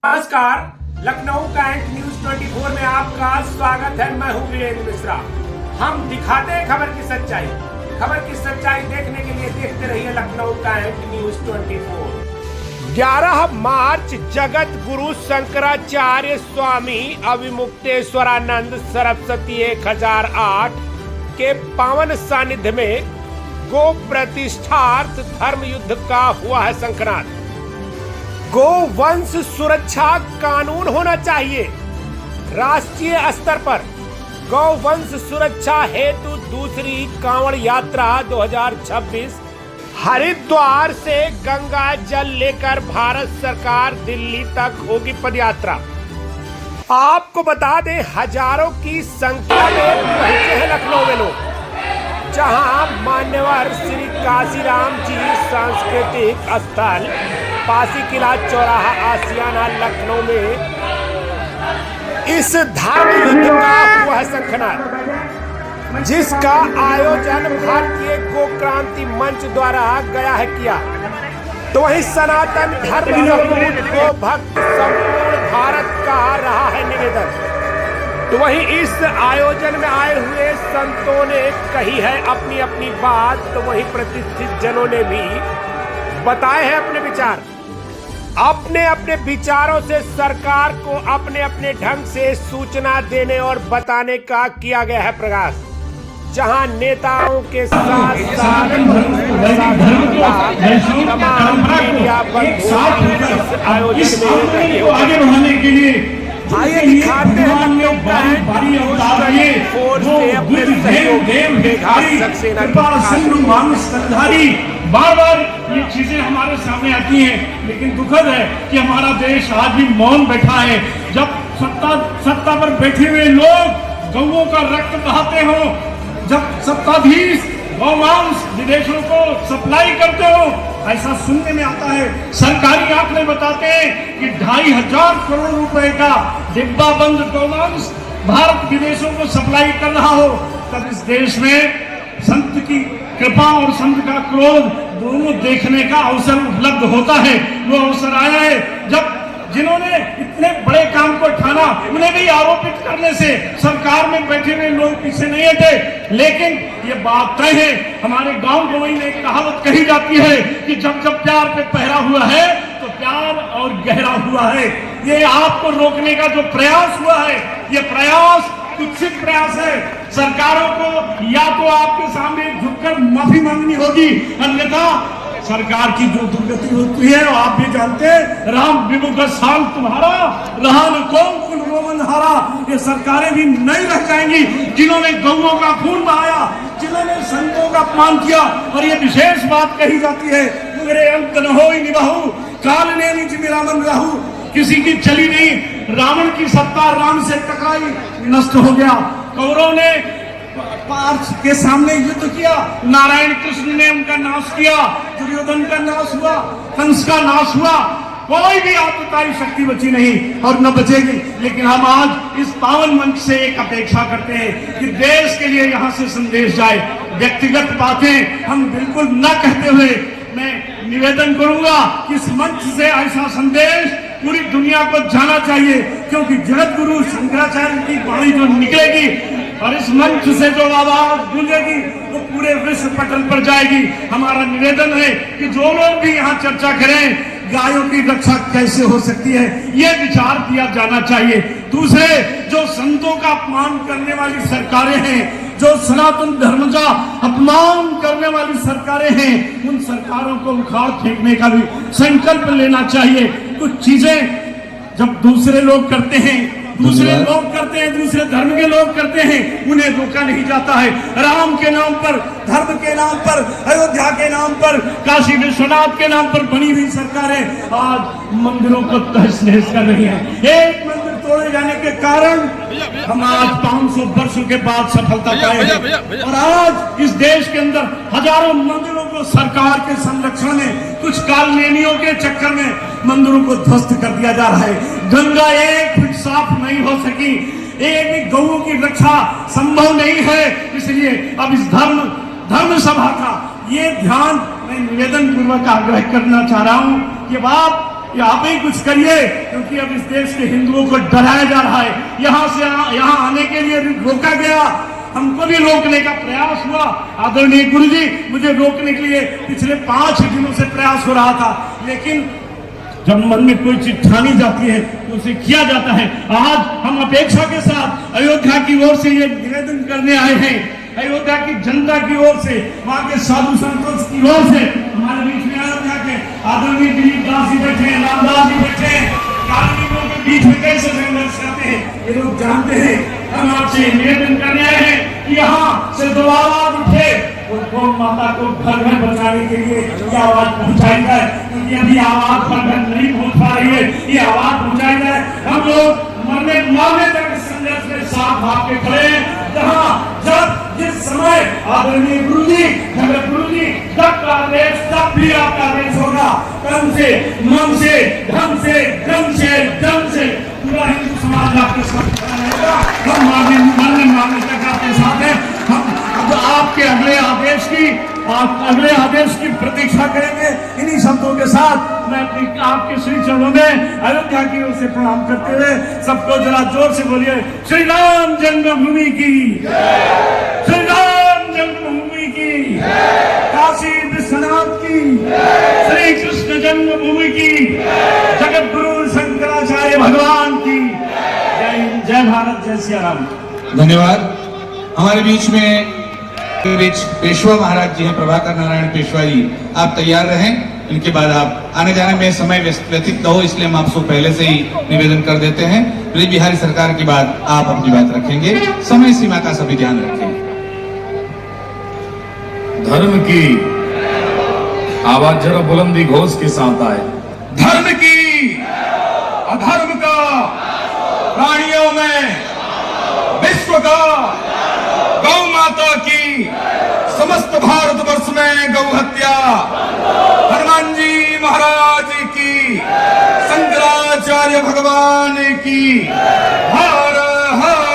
नमस्कार, Lucknow cantt news 24 में आपका स्वागत है। मैं हूं वीरेंद्र मिश्रा। हम दिखाते हैं खबर की सच्चाई। खबर की सच्चाई देखने के लिए देखते रहिए लखनऊ कैंट न्यूज 24। 11 मार्च जगत गुरु शंकराचार्य स्वामी अविमुक्तेश्वरानंद सरस्वती 1008 के पावन सानिध्य में गो प्रतिष्ठार्थ धर्म युद्ध का हुआ है शंखनाद। गो वंश सुरक्षा कानून होना चाहिए। राष्ट्रीय स्तर पर गौ वंश सुरक्षा हेतु दूसरी कांवड़ यात्रा 2026 हरिद्वार से गंगा जल लेकर भारत सरकार दिल्ली तक होगी पदयात्रा। आपको बता दें, हजारों की संख्या में पहुंचे हैं लखनऊ में लोग, जहां मान्यवर श्री काशीराम जी सांस्कृतिक स्थल पासी किला चौराहा आसियाना लखनऊ में इस धर्म युद्ध का हुआ है शंखनाद, जिसका आयोजन भारतीय गो क्रांति मंच द्वारा गया है किया। तो वहीं सनातन धर्म सपूत गो भक्त संपूर्ण भारत का रहा है निवेदन। तो वहीं इस आयोजन में आए हुए संतों ने कही है अपनी अपनी बात। तो वहीं प्रतिष्ठित जनों ने भी बताए हैं अपने विचार। अपने अपने विचारों से सरकार को अपने अपने ढंग से सूचना देने और बताने का किया गया है प्रयास, जहां नेताओं के साथ साथ तमाम मीडिया इस आयोजन में आगे बढ़ाने के लिए आइए दिखाते हैं लखनऊ अपने सहयोग सक्सेना बार बार ये चीजें हमारे सामने आती हैं, लेकिन दुखद है कि हमारा देश आज भी मौन बैठा है। जब सत्ता पर बैठे हुए लोग गौओं का रक्त बहाते हो, जब सत्ताधीश गौमांस विदेशों को सप्लाई करते हो, ऐसा सुनने में आता है। सरकारी आंकड़े बताते हैं कि 2500 करोड़ रुपए का डिब्बा बंद गौमांस भारत विदेशों को सप्लाई कर रहा हो, तब इस देश में संत की कृपा और संत का क्रोध दोनों देखने का अवसर उपलब्ध होता है। वो अवसर आया है जब जिन्होंने इतने बड़े काम को ठाना, उन्हें भी आरोपित करने से सरकार में बैठे हुए लोग पीछे नहीं हटे। लेकिन ये बात तय है, हमारे गांव गोई में एक कहावत कही जाती है कि जब जब प्यार पे पहरा हुआ है तो प्यार और गहरा हुआ है। ये आपको रोकने का जो प्रयास हुआ है, ये प्रयास कुत्सित प्रयास है। सरकारों को या तो आपके सामने झुककर माफी मांगनी होगी, अन्यथा सरकार की जो दुर्गति होती है आप भी जानते हैं। राम विमुख साल तुम्हारा रहा न कौन कुल रोमन हारा। ये सरकारें भी नहीं रह जाएंगी जिन्होंने गौओं का खून बहाया, जिन्होंने संतों का अपमान किया। और ये विशेष बात कही जाती है, मेरे अंत न हो निभाऊ काल ने निज मेरा मन राहू। किसी की चली नहीं, रावण की सत्ता राम से टकराई, नष्ट हो गया। कौरवों ने पार्थ के सामने युद्ध किया, नारायण कृष्ण ने उनका नाश किया, दुर्योधन का नाश हुआ, कंस का नाश हुआ। कोई भी आतताई शक्ति बची नहीं और न बचेगी। लेकिन हम आज इस पावन मंच से एक अपेक्षा करते हैं कि देश के लिए यहाँ से संदेश जाए। व्यक्तिगत बातें हम बिल्कुल न कहते हुए मैं निवेदन करूंगा कि इस मंच से ऐसा संदेश पूरी दुनिया को जाना चाहिए, क्योंकि जगत गुरु शंकराचार्य की वाणी जो निकलेगी और इस मंच से जो आवाज गूंजेगी वो पूरे विश्व पटल पर जाएगी। हमारा निवेदन है कि जो लोग भी यहाँ चर्चा करें, गायों की रक्षा कैसे हो सकती है, ये विचार दिया जाना चाहिए। दूसरे, जो संतों का अपमान करने वाली सरकारें हैं, जो सनातन धर्म का अपमान करने वाली सरकारें हैं, उन सरकारों को उखाड़ फेंकने का भी संकल्प लेना चाहिए। कुछ चीजें जब दूसरे लोग करते हैं, दूसरे धर्म के लोग करते हैं, उन्हें रोका नहीं जाता है। राम के नाम पर, धर्म के नाम पर, अयोध्या के नाम पर, काशी विश्वनाथ के नाम पर बनी हुई सरकारें आज मंदिरों को तहस नहस कर रही है। एक मंदिर तोड़े जाने के कारण हम आज 500 वर्षों के बाद सफलता पाए हैं। और आज इस देश के अंदर हजारों मंदिरों को सरकार के संरक्षण में, कुछ कालनेमियों के चक्कर में मंदिरों को ध्वस्त कर दिया जा रहा है। गंगा 1 फुट साफ नहीं हो सकी, एक भी गौओं की रक्षा संभव नहीं है। इसलिए अब इस धर्म सभा का ये ध्यान मैं निवेदन पूर्वक आग्रह करना चाह रहा हूं कि आप कि आप ही कुछ करिए, क्योंकि अब इस देश के हिंदुओं को डराया जा रहा है। यहाँ से यहाँ आने के लिए रोका गया, हमको भी रोकने का प्रयास हुआ। आदरणीय गुरुजी, मुझे रोकने के लिए पिछले 5 दिनों से प्रयास हो रहा था, लेकिन जब मन में कोई चीज ठानी जाती है तो उसे किया जाता है। आज हम अपेक्षा के साथ अयोध्या की ओर से ये निवेदन करने आए हैं, अयोध्या की जनता की ओर से, वहां के साधु संतों की ओर से। हमारे बीच में अयोध्या के आदरणीय दिलीप दास जी बैठे हैं, रामदास जी बैठे हैं, कार्मिकों के बीच में कैसे संघर्ष करते हैं ये लोग जानते हैं। हम आपसे निवेदन करने आए हैं कि यहाँ से दो आवाज उठे और गौ माता को घर घर बचाने के लिए ये आवाज पहुंचाई जाए, क्योंकि अभी आवाज घर घर नहीं पहुंच पा रही है, ये आवाज पहुंचाई जाए। हम लोग मरने तक संघर्ष में साथ भाग के खड़े हैं। जहाँ जब जिस समय आदरणीय गुरुजी, जगत गुरुजी जब का आदेश, तब भी आपका आदेश होगा। कर्म से, मन से, धन से, जन से पूरा हिंदू समाज आपके साथ रहेगा। हम मानने तक आपके साथ हैं। हम आपके अगले आदेश की प्रतीक्षा करेंगे। इन्हीं शब्दों के साथ मैं आपके श्री चरणों में अयोध्या की ओर से प्रणाम करते हुए सबको जरा जोर से बोलिए, श्री राम जन्मभूमि की, श्री राम जन्मभूमि की, काशी विश्वनाथ की, श्री कृष्ण जन्मभूमि की, जगत गुरु शंकराचार्य भगवान की जय हिंद, जय भारत, जय सिया राम। धन्यवाद। हमारे बीच में पेशवा महाराज जी हैं, प्रभाकर नारायण पेशवा जी। आप तैयार रहें, इनके बाद आप आने जाने में समय व्यतीत न हो, इसलिए हम आपको पहले से ही निवेदन कर देते हैं। ब्रज बिहारी सरकार के बाद आप अपनी बात रखेंगे, समय सीमा का सभी ध्यान रखें। धर्म की आवाज जरा बुलंदी घोष के साथ आए। धर्म की, अधर्म का, प्राणियों में, विश्व का, गौ माता की, समस्त भारतवर्ष में गौ हत्या, हनुमान जी महाराज की, शंकराचार्य भगवान की, हर हर